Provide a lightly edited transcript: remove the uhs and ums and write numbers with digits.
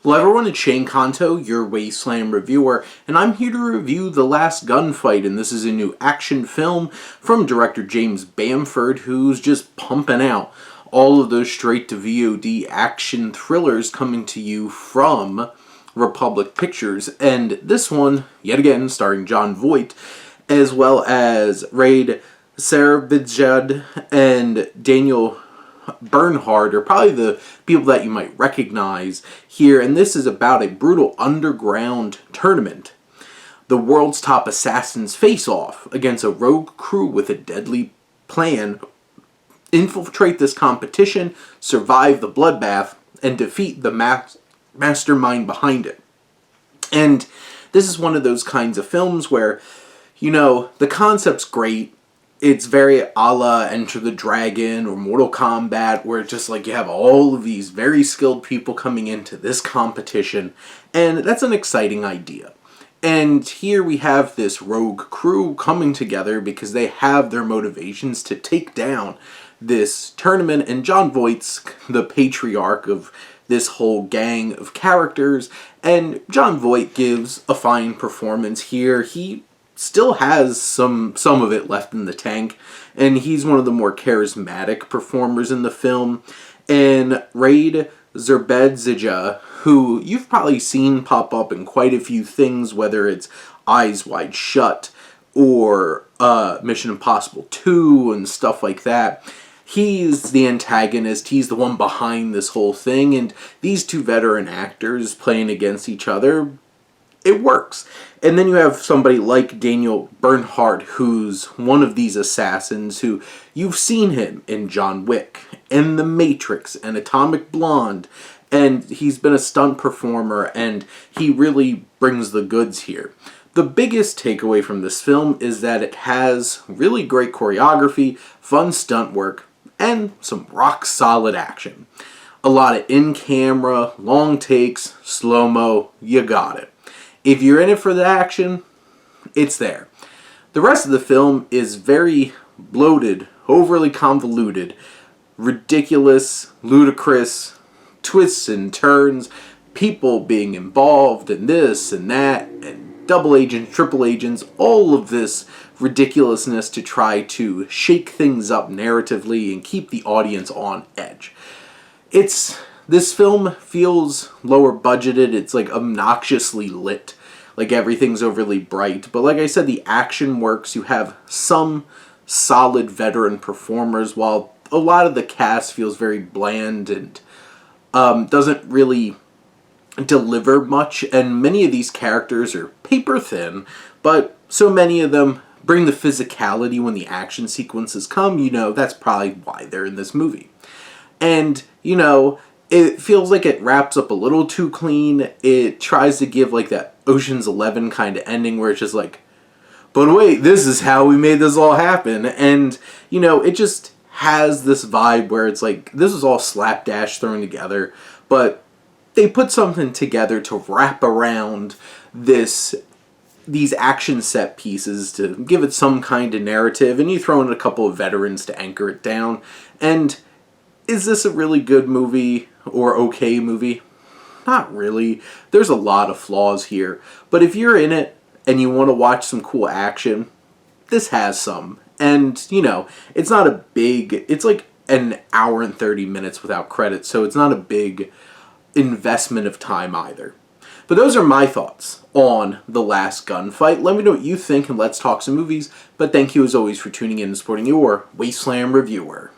Hello everyone, it's Shane Kanto, your Wasteland reviewer, and I'm here to review The Last Gunfight, and this is a new action film from director James Bamford, who's just pumping out all of those straight-to-VOD action thrillers coming to you from Republic Pictures. And this one, yet again, starring Jon Voight, as well as Raid Sarabjad and Daniel Bernhard are probably the people that you might recognize here, and this is about a brutal underground tournament. The world's top assassins face off against a rogue crew with a deadly plan, infiltrate this competition, survive the bloodbath, and defeat the mastermind behind it. And this is one of those kinds of films where, you know, the concept's great. It's very a la Enter the Dragon or Mortal Kombat, where it's just like you have all of these very skilled people coming into this competition, and that's an exciting idea. And here we have this rogue crew coming together because they have their motivations to take down this tournament, and Jon Voight's the patriarch of this whole gang of characters, and Jon Voight gives a fine performance here. He still has some of it left in the tank, and he's one of the more charismatic performers in the film. And Raid Zerbedzija, who you've probably seen pop up in quite a few things, whether it's Eyes Wide Shut or Mission Impossible 2 and stuff like that. He's the antagonist, he's the one behind this whole thing, and these two veteran actors playing against each other, it works. And then you have somebody like Daniel Bernhard, who's one of these assassins who you've seen him in John Wick, and The Matrix, and Atomic Blonde, and he's been a stunt performer, and he really brings the goods here. The biggest takeaway from this film is that it has really great choreography, fun stunt work, and some rock-solid action. A lot of in-camera, long takes, slow-mo, you got it. If you're in it for the action, it's there. The rest of the film is very bloated, overly convoluted, ridiculous, ludicrous, twists and turns, people being involved in this and that, and double agents, triple agents, all of this ridiculousness to try to shake things up narratively and keep the audience on edge. This film feels lower budgeted. It's like obnoxiously lit. Like everything's overly bright. But like I said, the action works. You have some solid veteran performers, while a lot of the cast feels very bland and doesn't really deliver much. And many of these characters are paper thin, but so many of them bring the physicality when the action sequences come. You know, that's probably why they're in this movie. And, you know, it feels like it wraps up a little too clean. It tries to give like that Ocean's 11 kind of ending where it's just like, but wait, this is how we made this all happen. And, you know, it just has this vibe where it's like, this is all slapdash thrown together, but they put something together to wrap around these action set pieces to give it some kind of narrative, and you throw in a couple of veterans to anchor it down. And is this a really good movie or okay movie? Not really. There's a lot of flaws here. But if you're in it and you want to watch some cool action, this has some. And, you know, it's not a big... It's like an hour and 30 minutes without credits, so it's not a big investment of time either. But those are my thoughts on The Last Gunfight. Let me know what you think, and let's talk some movies. But thank you as always for tuning in and supporting your Wasteland reviewer.